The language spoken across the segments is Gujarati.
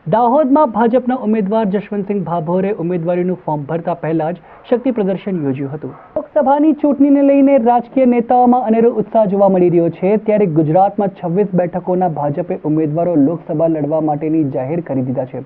દાહોદમાં ભાજપના ઉમેદવાર જશવંતસિંહ ભાભોરે ઉમેદવારીનું ફોર્મ ભરતા પહેલા જ શક્તિ પ્રદર્શન યોજ્યું હતું। લોકસભાની ચૂંટણીને લઈને રાજકીય નેતાઓમાં અનેરો ઉત્સાહ જોવા મળી રહ્યો છે। ત્યારે ગુજરાતમાં 26 બેઠકોના ભાજપે ઉમેદવારો લોકસભા લડવા માટેની જાહેર કરી દીધા છે।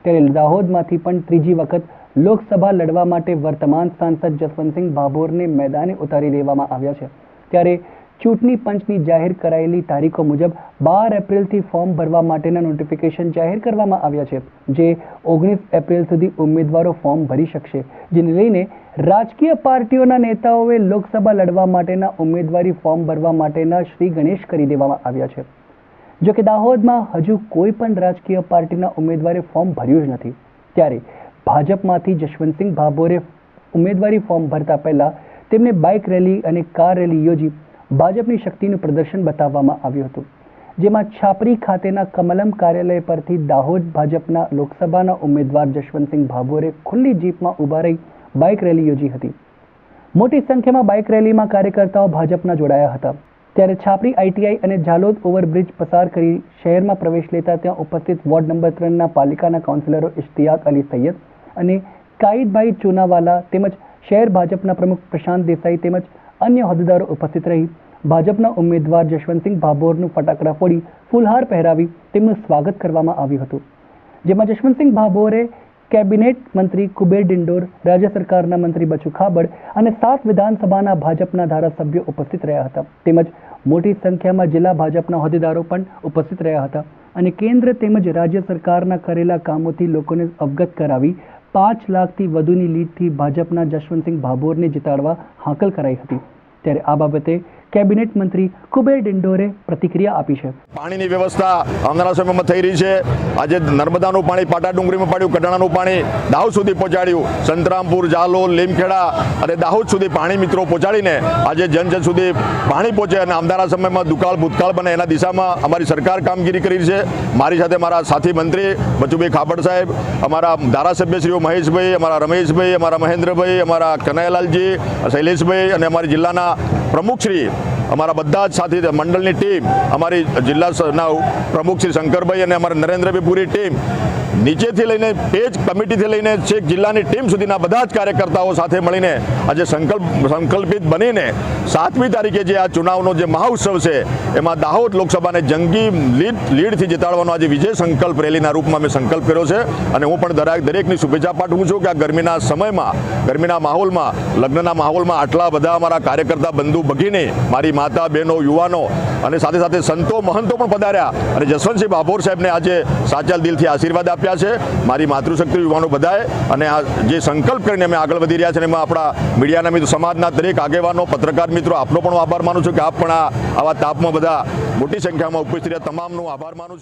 ત્યારે દાહોદમાંથી પણ ત્રીજી વખત લોકસભા લડવા માટે વર્તમાન સાંસદ જશવંતસિંહ ભાભોરને મેદાને ઉતારી દેવામાં આવ્યા છે। ત્યારે ચૂંટણી પંચની જાહેર કરાયેલી તારીખો મુજબ 12 એપ્રિલથી ફોર્મ ભરવા માટેના નોટિફિકેશન જાહેર કરવામાં આવ્યા છે, જે 19 એપ્રિલ સુધી ઉમેદવારો ફોર્મ ભરી શકશે, જેને લઈને રાજકીય પાર્ટીઓના નેતાઓએ લોકસભા લડવા માટેના ઉમેદવારી ફોર્મ ભરવા માટેના શ્રી ગણેશ કરી દેવામાં આવ્યા છે। જો કે દાહોદમાં હજુ કોઈ પણ રાજકીય પાર્ટીના ઉમેદવારે ફોર્મ ભર્યું જ નથી। ત્યારે ભાજપમાંથી જશવંતસિંહ ભાભોરે ઉમેદવારી ફોર્મ ભરતા પહેલા તેમને બાઇક રેલી અને કાર રેલી યોજી ભાજપની શક્તિનું પ્રદર્શન બતાવવામાં આવ્યું હતું, જેમાં છાપરી ખાતેના કમલમ કાર્યાલય પરથી દાહોદ ભાજપના લોકસભાના ઉમેદવાર જશવંતસિંહ ભાભોરે ખુલ્લી જીપમાં ઊભા રહી બાઇક રેલી યોજી હતી। મોટી સંખ્યામાં બાઇક રેલીમાં કાર્યકર્તાઓ ભાજપના જોડાયા હતા। ત્યારે છાપરી આઈટીઆઈ અને ઝાલોદ ઓવરબ્રિજ પસાર કરી શહેરમાં પ્રવેશ લેતા ત્યાં ઉપસ્થિત વોર્ડ નંબર 3ના પાલિકાના કાઉન્સિલરો ઇશ્તિયાક અલી સૈયદ અને કાઈદભાઈ ચુનાવાલા તેમજ શહેર ભાજપના પ્રમુખ પ્રશાંત દેસાઈ તેમજ અન્ય હોદ્દેદારો ઉપસ્થિત રહી ભાજપના ઉમેદવાર જશવંતસિંહ ભાભોરનું ફટાકડા ફોડી ફૂલહાર પહેરાવી તેમનું સ્વાગત કરવામાં આવ્યું હતું, જેમાં જશવંતસિંહ ભાભોરે કેબિનેટ મંત્રી કુબેર ડિંડોર, રાજ્ય સરકારના મંત્રી બચુ ખાબડ અને 7 વિધાનસભાના ભાજપના ધારાસભ્યો ઉપસ્થિત રહ્યા હતા। તેમજ મોટી સંખ્યામાં જિલ્લા ભાજપના હોદ્દેદારો પણ ઉપસ્થિત રહ્યા હતા અને કેન્દ્ર તેમજ રાજ્ય સરકારના કરેલા કામોથી લોકોને અવગત કરાવી 5 લાખથી વધુની લીડથી ભાજપના જશવંતસિંહ ભાભોરને જીતાડવા હાકલ કરાઈ હતી। ત્યારે આ બાબતે કેબિનેટ મંત્રી કુબેર ડિંડોરે પ્રતિક્રિયા આપી છે। પાણીની વ્યવસ્થા આવનારા સમયમાં થઈ રહી છે। આજે નર્મદાનું પાણી પાટા ડુંગરીમાં પાડ્યું, કડાણાનું પાણી દાહોદ સુધી પહોંચાડ્યું, સંતરામપુર, ઝાલોદ, લીમખેડા અને દાહોદ સુધી પાણી મિત્રો પહોંચાડીને આજે જન જન સુધી પાણી પહોંચે અને આવનારા સમયમાં દુકાળ ભૂતકાળ બને એના દિશામાં અમારી સરકાર કામગીરી કરી છે। મારી સાથે મારા સાથી મંત્રી બચુભાઈ ખાબડ સાહેબ, અમારા ધારાસભ્યશ્રીઓ મહેશભાઈ, અમારા રમેશભાઈ, અમારા મહેન્દ્રભાઈ, અમારા કનૈયાલાલજી, શૈલેષભાઈ અને અમારી જિલ્લાના પ્રમુખશ્રી, અમારા બધા જ સાથી મંડળની ટીમ, અમારી જિલ્લાના પ્રમુખ શ્રી શંકરભાઈ અને અમારા નરેન્દ્રભાઈ પૂરી ટીમ, નીચેથી લઈને પેજ કમિટીથી લઈને છેક જિલ્લાની ટીમ સુધીના બધા જ કાર્યકર્તાઓ સાથે મળીને આજે સંકલ્પિત બનીને 7મી તારીખે જે આ ચુનાવનો જે મહાઉત્સવ છે એમાં દાહોદ લોકસભાને જંગી લીડથી જીતાડવાનો આજે વિજય સંકલ્પ રેલીના રૂપમાં મેં સંકલ્પ કર્યો છે અને હું પણ દરેકની શુભેચ્છા પાઠવું છું કે આ ગરમીના સમયમાં, ગરમીના માહોલમાં, લગ્નના માહોલમાં આટલા બધા અમારા કાર્યકર્તા બંધુ ભગીની, મારી માતા, બહેનો, યુવાનો અને સાથે સાથે સંતો મહંતો પણ પધાર્યા અને જશવંતસિંહ ભાભોર સાહેબને આજે સાચા દિલથી આશીર્વાદ આપ્યા છે। મારી માતૃશક્તિ યુવાનો બધાએ અને આ જે સંકલ્પ કરીને અમે આગળ વધી રહ્યા છે એમાં આપણા મીડિયાના મિત્રો, સમાજના દરેક આગેવાનો, પત્રકાર મિત્રો, આપનો પણ આભાર માનું છું કે આપ પણ આવા તાપમાં બધા મોટી સંખ્યામાં ઉપસ્થિત રહ્યા, તમામનો આભાર માનું છું।